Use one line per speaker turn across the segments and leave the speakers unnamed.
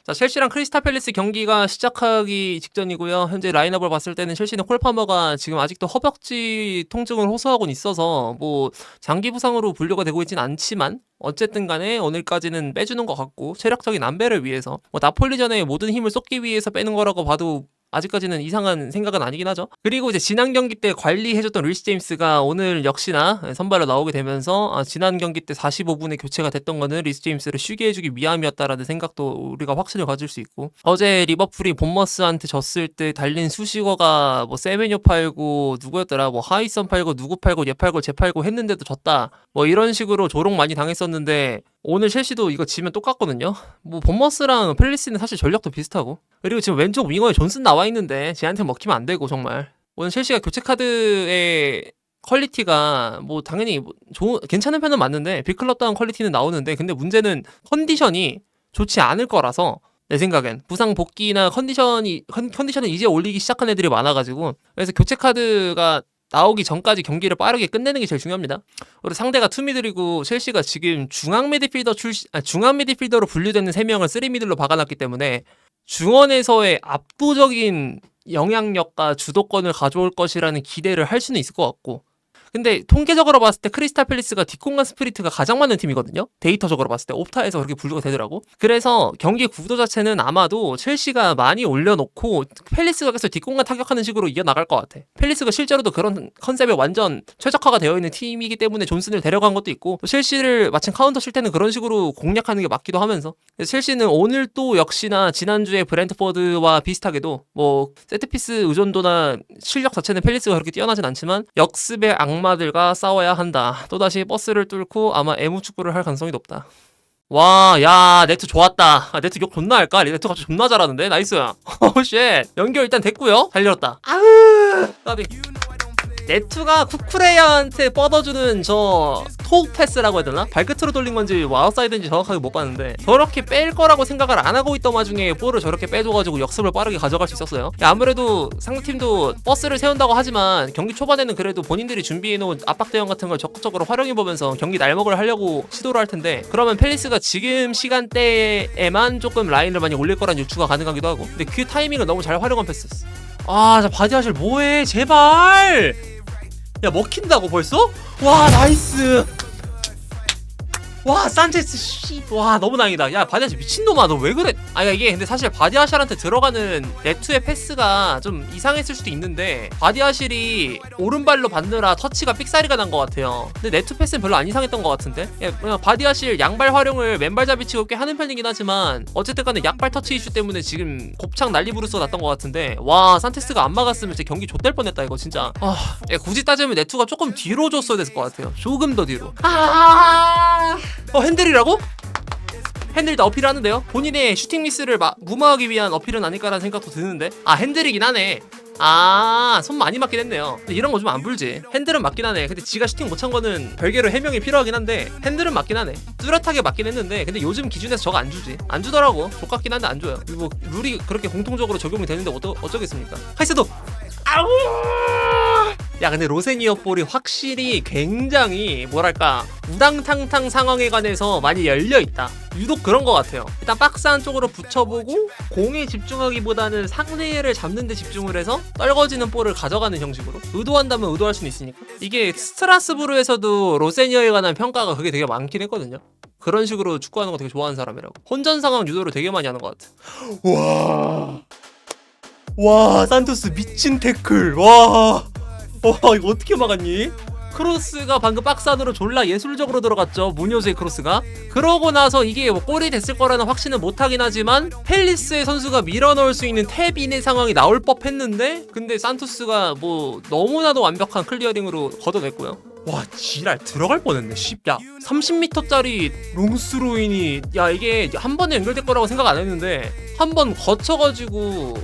자, 첼시랑 크리스탈 팰리스 경기가 시작하기 직전이고요. 현재 라인업을 봤을 때는 첼시는 콜 파머가 지금 아직도 허벅지 통증을 호소하고 있어서 뭐 장기 부상으로 분류가 되고 있진 않지만 어쨌든 간에 오늘까지는 빼주는 것 같고 체력적인 안배를 위해서 뭐 나폴리전에 모든 힘을 쏟기 위해서 빼는 거라고 봐도 아직까지는 이상한 생각은 아니긴 하죠. 그리고 이제 지난 경기 때 관리해줬던 리스 제임스가 오늘 역시나 선발로 나오게 되면서 지난 경기 때 45분에 교체가 됐던 거는 리스 제임스를 쉬게 해주기 위함이었다라는 생각도 우리가 확신을 가질 수 있고, 어제 리버풀이 본머스한테 졌을 때 달린 수식어가 뭐 세메뇨 팔고 누구였더라 뭐 하이선 팔고 누구 팔고 얘 팔고 쟤 팔고 했는데도 졌다 뭐 이런 식으로 조롱 많이 당했었는데, 오늘 첼시도 이거 지면 똑같거든요. 뭐 본머스랑 팰리스는 사실 전력도 비슷하고, 그리고 지금 왼쪽 윙어에 존슨 나와 있는데 쟤한테 먹히면 안 되고, 정말 오늘 첼시가 교체 카드의 퀄리티가 뭐 당연히 괜찮은 편은 맞는데 빅클럽다운 퀄리티는 나오는데, 근데 문제는 컨디션이 좋지 않을 거라서 내 생각엔 부상 복귀나 컨디션을 이제 올리기 시작한 애들이 많아가지고, 그래서 교체 카드가 나오기 전까지 경기를 빠르게 끝내는 게 제일 중요합니다. 그리고 상대가 투미들이고 첼시가 지금 중앙 미드필더로 분류되는 3명을 3미들로 박아놨기 때문에 중원에서의 압도적인 영향력과 주도권을 가져올 것이라는 기대를 할 수는 있을 것 같고, 근데 통계적으로 봤을 때 크리스탈 팰리스가 뒷공간 스프리트가 가장 많은 팀이거든요. 데이터적으로 봤을 때 옵타에서 그렇게 분류가 되더라고. 그래서 경기 구도 자체는 아마도 첼시가 많이 올려놓고 팰리스가 계속 뒷공간 타격하는 식으로 이어나갈 것 같아. 팰리스가 실제로도 그런 컨셉에 완전 최적화가 되어 있는 팀이기 때문에 존슨을 데려간 것도 있고, 또 첼시를 마침 카운터 칠 때는 그런 식으로 공략하는 게 맞기도 하면서, 첼시는 오늘 또 역시나 지난주에 브랜트포드와 비슷하게도 뭐 세트피스 의존도나 실력 자체는 팰리스가 그렇게 뛰어나진 않지만 역습의 악마들과 싸워야 한다. 또다시 버스를 뚫고 아마 애무축구를 할 가능성이 높다. 와, 야, 네트 좋았다. 네트 욕 존나 할까? 네트 갑자기 존나 잘하는데? 나이스. 쉣. 연결 일단 됐고요. 잘 열었다. 아으, 까비. 네투가 쿠쿠레야한테 뻗어주는 저 토크 패스라고 해야 되나? 발끝으로 돌린 건지 아웃사이드인지 정확하게 못 봤는데 저렇게 뺄 거라고 생각을 안 하고 있던 와중에 볼을 저렇게 빼줘가지고 역습을 빠르게 가져갈 수 있었어요. 아무래도 상대팀도 버스를 세운다고 하지만 경기 초반에는 그래도 본인들이 준비해놓은 압박 대응 같은 걸 적극적으로 활용해보면서 경기 날먹을 하려고 시도를 할 텐데, 그러면 팰리스가 지금 시간대에만 조금 라인을 많이 올릴 거란 유추가 가능하기도 하고, 근데 그 타이밍을 너무 잘 활용한 패스였어. 자 바디하실 뭐해 제발. 야 먹힌다고 벌써? 와 나이스. 와 산체스 씨. 와 너무 다행이다. 야 바디아실 미친놈아 너 왜 그래? 이게 근데 사실 바디아실한테 들어가는 네투의 패스가 좀 이상했을 수도 있는데, 바디아실이 오른발로 받느라 터치가 삑사리가 난 것 같아요. 근데 네투 패스는 별로 안 이상했던 것 같은데, 그냥 바디아실 양발 활용을 맨발잡이 치고 꽤 하는 편이긴 하지만 어쨌든 간에 약발 터치 이슈 때문에 지금 곱창 난리 부르스가 났던 것 같은데, 와 산체스가 안 막았으면 진짜 경기 좆될 뻔했다 이거 진짜. 굳이 따지면 네투가 조금 뒤로 줬어야 됐을 것 같아요. 조금 더 뒤로. 핸들이라고? 핸들이 다 어필을 하는데요? 본인의 슈팅 미스를 무마하기 위한 어필은 아닐까라는 생각도 드는데, 핸들이긴 하네. 손 많이 맞긴 했네요. 근데 이런 거 좀 안 불지. 핸들은 맞긴 하네. 근데 지가 슈팅 못 찬 거는 별개로 해명이 필요하긴 한데 핸들은 맞긴 하네. 뚜렷하게 맞긴 했는데, 근데 요즘 기준에서 저거 안 주지. 안 주더라고. 족같긴 한데 안 줘요. 뭐 룰이 그렇게 공통적으로 적용이 되는데 어쩌겠습니까? 카이세도 아우! 야 근데 로세니어 볼이 확실히 굉장히 뭐랄까 우당탕탕 상황에 관해서 많이 열려있다. 유독 그런 것 같아요. 일단 박스 안쪽으로 붙여보고 공에 집중하기보다는 상대를 잡는 데 집중을 해서 떨궈지는 볼을 가져가는 형식으로, 의도한다면 의도할 수는 있으니까. 이게 스트라스부르에서도 로세니어에 관한 평가가 그게 되게 많긴 했거든요. 그런 식으로 축구하는 거 되게 좋아하는 사람이라고. 혼전 상황 유도를 되게 많이 하는 것 같아. 와 산토스 미친 태클. 와 이거 어떻게 막았니? 크로스가 방금 박스 안으로 졸라 예술적으로 들어갔죠. 무뇨즈의 크로스가. 그러고 나서 이게 뭐 골이 됐을 거라는 확신은 못하긴 하지만 팰리스의 선수가 밀어넣을 수 있는 탭인의 상황이 나올 법했는데, 근데 산토스가 뭐 너무나도 완벽한 클리어링으로 걷어냈고요. 와 지랄 들어갈 뻔했네. 야 30m짜리 롱스로인이, 야 이게 한 번에 연결될 거라고 생각 안 했는데 한 번 거쳐가지고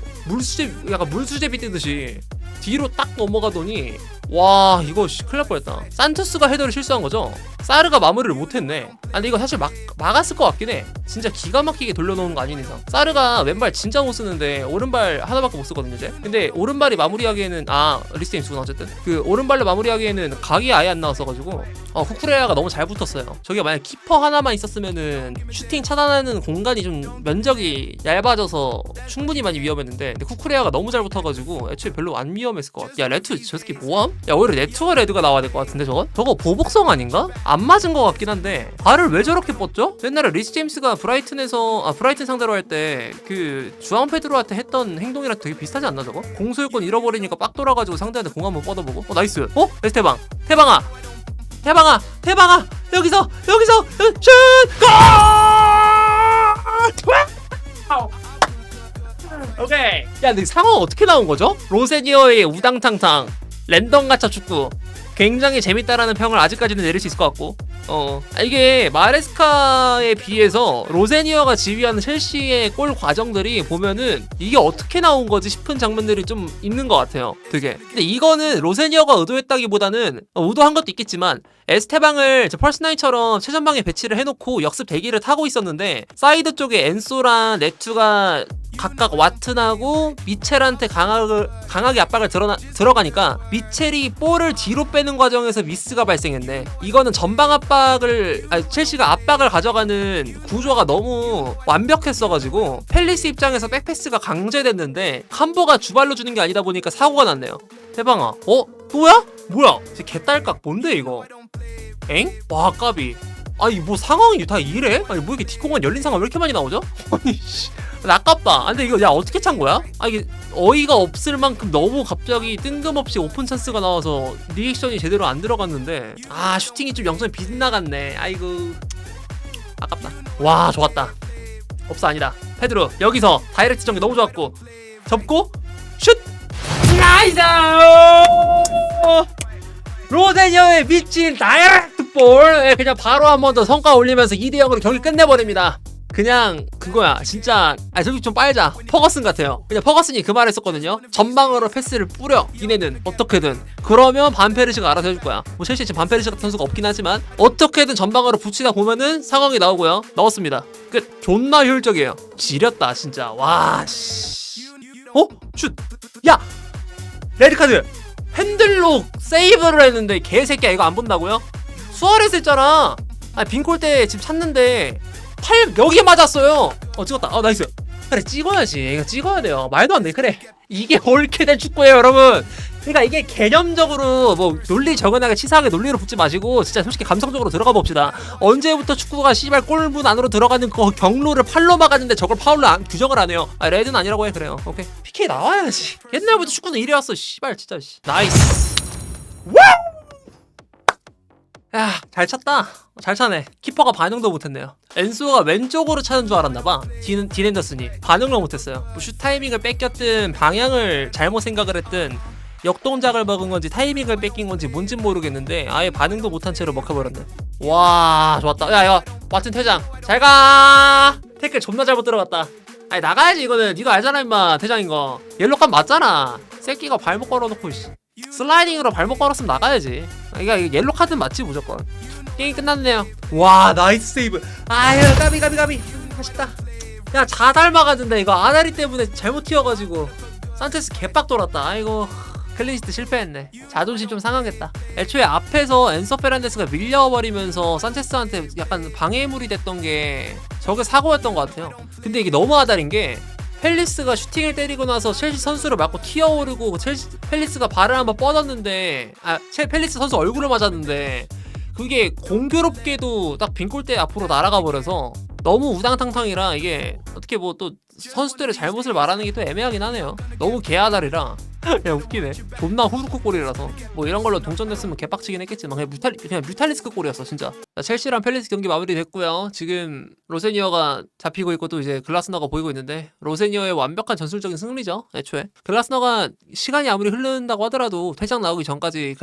약간 물수제비 뜨듯이 뒤로 딱 넘어가더니 와 이거 큰일 날 뻔했다. 산투스가 헤더를 실수한 거죠? 사르가 마무리를 못했네. 아 근데 이거 사실 막았을 것 같긴 해. 진짜 기가 막히게 돌려놓은 거 아닌 이상. 사르가 왼발 진짜 못 쓰는데 오른발 하나밖에 못 쓰거든요 이제. 근데 오른발이 마무리하기에는 리스테임스구나. 어쨌든 그 오른발로 마무리하기에는 각이 아예 안 나왔어가지고 쿠쿠레야가 너무 잘 붙었어요. 저게 만약 키퍼 하나만 있었으면은 슈팅 차단하는 공간이 좀 면적이 얇아져서 충분히 많이 위험했는데, 근데 쿠쿠레야가 너무 잘 붙어가지고 애초에 별로 안 위험했을 것 같아. 야 레투 저 새끼 뭐함? 야 오히려 레투와 레드가 나와야 될 것 같은데 저거 보복성 아닌가? 안 맞은 것 같긴 한데 발을 왜 저렇게 뻗죠? 옛날에 리스 제임스가 브라이튼 상대로 할 때 그 주앙 페드로한테 했던 행동이랑 되게 비슷하지 않나 저거? 공소유권 잃어버리니까 빡 돌아가지고 상대한테 공 한번 뻗어보고 나이스. 에스테방 태방아 여기서 슛! 골! 오케이. 야 근데 상황 어떻게 나온 거죠? 로세니어의 우당탕탕 랜덤 가차 축구 굉장히 재밌다라는 평을 아직까지는 내릴 수 있을 것 같고, 이게 마레스카에 비해서 로세니어가 지휘하는 첼시의 골 과정들이 보면은 이게 어떻게 나온 거지 싶은 장면들이 좀 있는 것 같아요 되게. 근데 이거는 로세니어가 의도했다기보다는 의도한 것도 있겠지만 에스테방을 펄스9처럼 최전방에 배치를 해놓고 역습 대기를 타고 있었는데 사이드 쪽에 엔소랑 레투가 각각 와튼하고 미첼한테 강하게 압박을 들어가니까 미첼이 볼을 뒤로 빼는 과정에서 미스가 발생했네. 이거는 전방 첼시가 압박을 가져가는 구조가 너무 완벽했어가지고 펠리스 입장에서 백패스가 강제됐는데 캄보가 주발로 주는 게 아니다 보니까 사고가 났네요. 대방아 또야? 뭐야 쟤 개딸깍 뭔데 이거? 엥? 와 까비. 아니 뭐 상황이 다 이래? 아니 뭐 이렇게 뒷공간 열린 상황 왜 이렇게 많이 나오죠? 아니 씨 아깝다. 근데 이거 야 어떻게 찬 거야? 이게 어이가 없을 만큼 너무 갑자기 뜬금없이 오픈 찬스가 나와서 리액션이 제대로 안 들어갔는데 슈팅이 좀 0점 빗나갔네. 아이고 아깝다. 와 좋았다. 업사 아니다. 페드로 여기서 다이렉트 전개 너무 좋았고 접고 슛! 나이스! 로세니어의 미친 다이렉트 볼 그냥 바로 한 번 더 성과 올리면서 2대0으로 경기 끝내버립니다. 그냥 그거야 진짜. 저기 좀 빨자. 퍼거슨 같아요. 그냥 퍼거슨이 그 말 했었거든요. 전방으로 패스를 뿌려 니네는 어떻게든. 그러면 반페르시가 알아서 해줄 거야. 뭐 첼시 지금 반페르시 같은 선수가 없긴 하지만 어떻게든 전방으로 붙이다 보면은 상황이 나오고요. 넣었습니다. 끝. 존나 효율적이에요. 지렸다 진짜. 와 씨. 슛. 야 레드카드. 핸들로 세이브를 했는데 개새끼야 이거 안 본다고요? 수아레스 했잖아. 빈골대 지금 찾는데 팔 여기에 맞았어요. 찍었다. 나이스. 그래 찍어야지. 이거 찍어야 돼요. 말도 안 돼. 그래 이게 옳게 된 축구예요 여러분. 그러니까 이게 개념적으로 뭐 논리 적은하게 치사하게 논리로 붙지 마시고 진짜 솔직히 감성적으로 들어가 봅시다. 언제부터 축구가 씨발 골문 안으로 들어가는 그 경로를 팔로 막았는데 저걸 파울로 규정을 안 해요. 레드는 아니라고 해. 그래요. 오케이. PK 나와야지. 옛날부터 축구는 이래 왔어 씨발 진짜. 나이스. 야, 잘 찼다. 잘 차네. 키퍼가 반응도 못했네요. 엔소가 왼쪽으로 차는 줄 알았나봐. 딘 앤더슨이 반응을 못했어요. 뭐 슛 타이밍을 뺏겼든 방향을 잘못 생각을 했든 역동작을 먹은 건지 타이밍을 뺏긴 건지 뭔진 모르겠는데 아예 반응도 못한 채로 먹혀버렸네. 와 좋았다. 야 마틴 퇴장 잘가. 태클 존나 잘못 들어갔다. 나가야지. 이거는 니도 알잖아 임마. 퇴장인 거 옐로값 맞잖아. 새끼가 발목 걸어놓고 슬라이딩으로 발목 걸었으면 나가야지. 이거 옐로 카드 맞지 무조건. 게임 끝났네요. 와 나이스 세이브. 아유 까비 아쉽다. 야 자달 막았는데 이거 아다리 때문에 잘못 튀어가지고 산체스 개빡 돌았다. 아이고 클린시트 실패했네. 자존심 좀 상하겠다. 애초에 앞에서 엔서 페란데스가 밀려버리면서 산체스한테 약간 방해물이 됐던 게 저게 사고였던 것 같아요. 근데 이게 너무 아다린 게 펠리스가 슈팅을 때리고 나서 첼시 선수를 맞고 튀어오르고 펠리스가 발을 한번 뻗었는데 펠리스 선수 얼굴을 맞았는데 그게 공교롭게도 딱 빈골대 앞으로 날아가 버려서 너무 우당탕탕이라 이게 어떻게 뭐 또 선수들의 잘못을 말하는 게 또 애매하긴 하네요. 너무 개아다리라 야 웃기네. 존나 후루코 골이라서 뭐 이런 걸로 동점됐으면 개빡치긴 했겠지만 그냥 뮤탈리스크 골이었어 진짜. 첼시랑 펠리스 경기 마무리됐고요. 지금 로세니어가 잡히고 있고 또 이제 글라스너가 보이고 있는데 로세니어의 완벽한 전술적인 승리죠. 애초에 글라스너가 시간이 아무리 흐른다고 하더라도 퇴장 나오기 전까지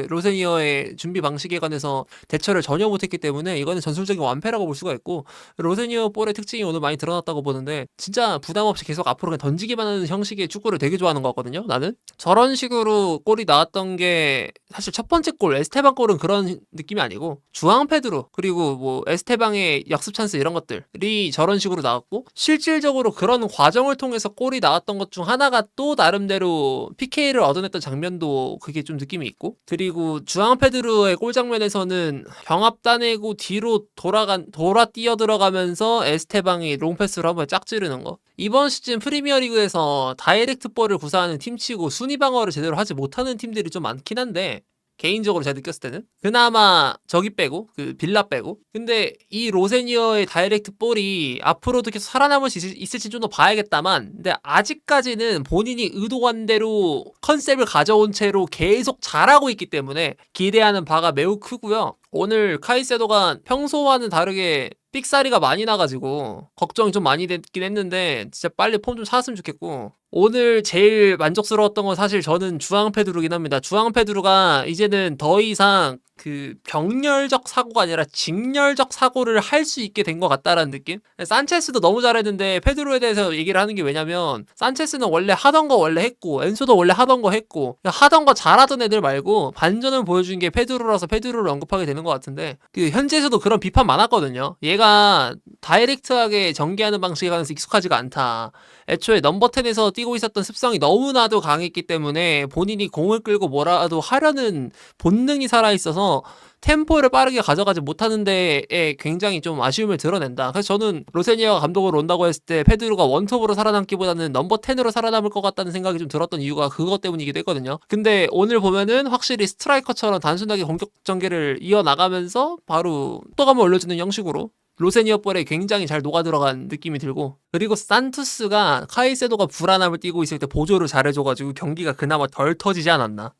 로세니어의 준비 방식에 관해서 대처를 전혀 못했기 때문에 이거는 전술적인 완패라고 볼 수가 있고, 로세니어 볼의 특징이 오늘 많이 드러났다고 보는데 진짜 부담 없이 계속 앞으로 그냥 던지기만 하는 형식의 축구를 되게 좋아하는 것 같거든요. 알았거든요, 나는. 저런 식으로 골이 나왔던 게 사실 첫 번째 골, 에스테방 골은 그런 느낌이 아니고 주앙 페드로 그리고 뭐 에스테방의 역습 찬스 이런 것들이 저런 식으로 나왔고 실질적으로 그런 과정을 통해서 골이 나왔던 것 중 하나가 또 나름대로 PK를 얻어냈던 장면도 그게 좀 느낌이 있고 그리고 주앙 페드로의 골 장면에서는 병합 따내고 뒤로 돌아 뛰어 들어가면서 에스테방이 롱패스로 한번 짝지르는 거. 이번 시즌 프리미어리그에서 다이렉트 볼을 구사하는 팀치고 순위 방어를 제대로 하지 못하는 팀들이 좀 많긴 한데 개인적으로 제가 느꼈을 때는 그나마 저기 빼고 그 빌라 빼고 근데 이 로세니어의 다이렉트 볼이 앞으로도 계속 살아남을 수 있을지 좀 더 봐야겠다만 근데 아직까지는 본인이 의도한 대로 컨셉을 가져온 채로 계속 잘하고 있기 때문에 기대하는 바가 매우 크고요. 오늘 카이세도가 평소와는 다르게 삑사리가 많이 나가지고 걱정이 좀 많이 됐긴 했는데 진짜 빨리 폼 좀 찾았으면 좋겠고 오늘 제일 만족스러웠던 건 사실 저는 주앙 페드루긴 합니다. 주앙 페드루가 이제는 더 이상 그 병렬적 사고가 아니라 직렬적 사고를 할 수 있게 된 것 같다라는 느낌? 산체스도 너무 잘했는데 페드루에 대해서 얘기를 하는 게 왜냐면 산체스는 원래 하던 거 원래 했고 엔소도 원래 하던 거 했고 하던 거 잘하던 애들 말고 반전을 보여준 게 페드루라서 페드루를 언급하게 되는 것 같은데 그 현지에서도 그런 비판 많았거든요. 얘가 다이렉트하게 전개하는 방식에 관해서 익숙하지가 않다. 애초에 넘버 10에서 뛰고 있었던 습성이 너무나도 강했기 때문에 본인이 공을 끌고 뭐라도 하려는 본능이 살아있어서 템포를 빠르게 가져가지 못하는 데에 굉장히 좀 아쉬움을 드러낸다. 그래서 저는 로세니아가 감독으로 온다고 했을 때 페드루가 원톱으로 살아남기보다는 넘버 10으로 살아남을 것 같다는 생각이 좀 들었던 이유가 그것 때문이기도 했거든요. 근데 오늘 보면은 확실히 스트라이커처럼 단순하게 공격 전개를 이어나가면서 바로 속도감을 올려주는 형식으로 로세니어 볼에 굉장히 잘 녹아들어간 느낌이 들고 그리고 산투스가 카이세도가 불안함을 띠고 있을 때 보조를 잘해줘가지고 경기가 그나마 덜 터지지 않았나.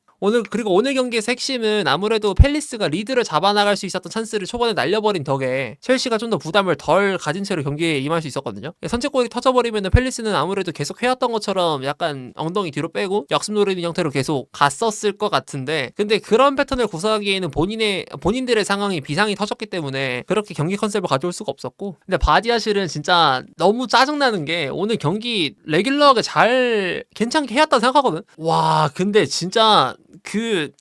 그리고 오늘 경기에서 핵심은 아무래도 팰리스가 리드를 잡아나갈 수 있었던 찬스를 초반에 날려버린 덕에 첼시가 좀 더 부담을 덜 가진 채로 경기에 임할 수 있었거든요. 선제골이 터져버리면 팰리스는 아무래도 계속 해왔던 것처럼 약간 엉덩이 뒤로 빼고 역습 노리는 형태로 계속 갔었을 것 같은데 근데 그런 패턴을 구사하기에는 본인들의 상황이 비상이 터졌기 때문에 그렇게 경기 컨셉을 가져올 수가 없었고 근데 바디아실은 진짜 너무 짜증나는 게 오늘 경기 레귤러하게 잘 괜찮게 해왔다고 생각하거든. 와 근데 진짜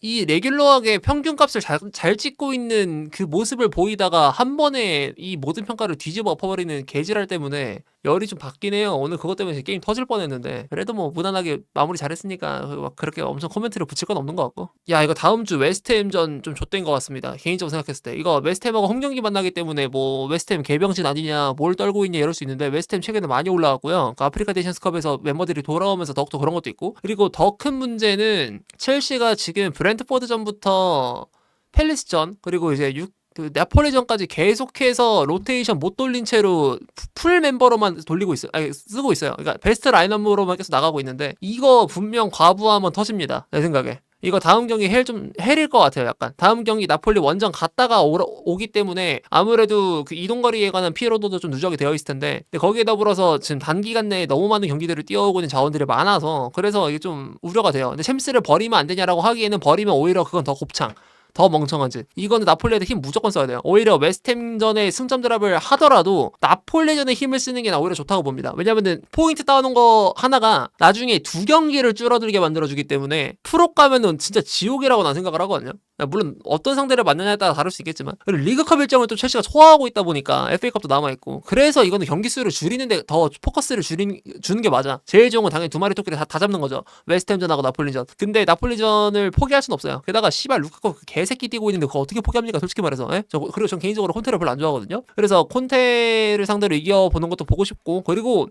이 레귤러하게 평균값을 잘 찍고 있는 그 모습을 보이다가 한 번에 이 모든 평가를 뒤집어 엎어버리는 개지랄 때문에 열이 좀 받긴 해요. 오늘 그것 때문에 게임 터질 뻔했는데 그래도 뭐 무난하게 마무리 잘했으니까 막 그렇게 엄청 코멘트를 붙일 건 없는 것 같고 야 이거 다음 주 웨스트햄전 좀 좆된 것 같습니다. 개인적으로 생각했을 때 이거 웨스트햄하고 홈경기 만나기 때문에 뭐 웨스트햄 개병신 아니냐 뭘 떨고 있냐 이럴 수 있는데 웨스트햄 최근에 많이 올라왔고요. 그 아프리카 네이션스컵에서 멤버들이 돌아오면서 더욱더 그런 것도 있고 그리고 더 큰 문제는 첼시가 지금 브렌트포드전부터 팰리스전 그리고 이제 그 나폴리전까지 계속해서 로테이션 못 돌린 채로 풀 멤버로만 돌리고 있어요. 아니, 쓰고 있어요. 그러니까 베스트 라인업으로만 계속 나가고 있는데 이거 분명 과부하면 터집니다. 내 생각에. 이거 다음 경기 헬일 것 같아요. 약간 다음 경기 나폴리 원정 갔다가 오기 때문에 아무래도 그 이동거리에 관한 피해로도 좀 누적이 되어 있을 텐데 근데 거기에 더불어서 지금 단기간 내에 너무 많은 경기들을 뛰어오고 있는 자원들이 많아서 그래서 이게 좀 우려가 돼요. 근데 챔스를 버리면 안 되냐라고 하기에는 버리면 오히려 그건 더 곱창 더 멍청하지. 이거는 나폴리한테 힘 무조건 써야 돼요. 오히려 웨스트햄전에 승점 드랍을 하더라도 나폴리전에 힘을 쓰는 게 나 오히려 좋다고 봅니다. 왜냐면은 포인트 따오는 거 하나가 나중에 2경기를 줄어들게 만들어주기 때문에 프로 가면은 진짜 지옥이라고 난 생각을 하거든요. 물론 어떤 상대를 만나냐에 따라 다를 수 있겠지만 그리고 리그컵 일정을 또 첼시가 소화하고 있다 보니까 FA컵도 남아있고 그래서 이거는 경기 수를 줄이는데 더 포커스를 주는 게 맞아. 제일 좋은 건 당연히 두 마리 토끼를 다 잡는 거죠. 웨스트햄전하고 나폴리전. 근데 나폴리전을 포기할 순 없어요. 게다가 씨발 루카쿠 개새끼 뛰고 있는데 그거 어떻게 포기합니까? 솔직히 말해서. 그리고 전 개인적으로 콘테를 별로 안 좋아하거든요. 그래서 콘테를 상대로 이겨보는 것도 보고 싶고 그리고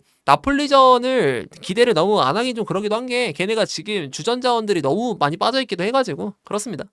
나폴리전을 기대를 너무 안 하긴 좀 그러기도 한 게 걔네가 지금 주전 자원들이 너무 많이 빠져있기도 해가지고 그렇습니다.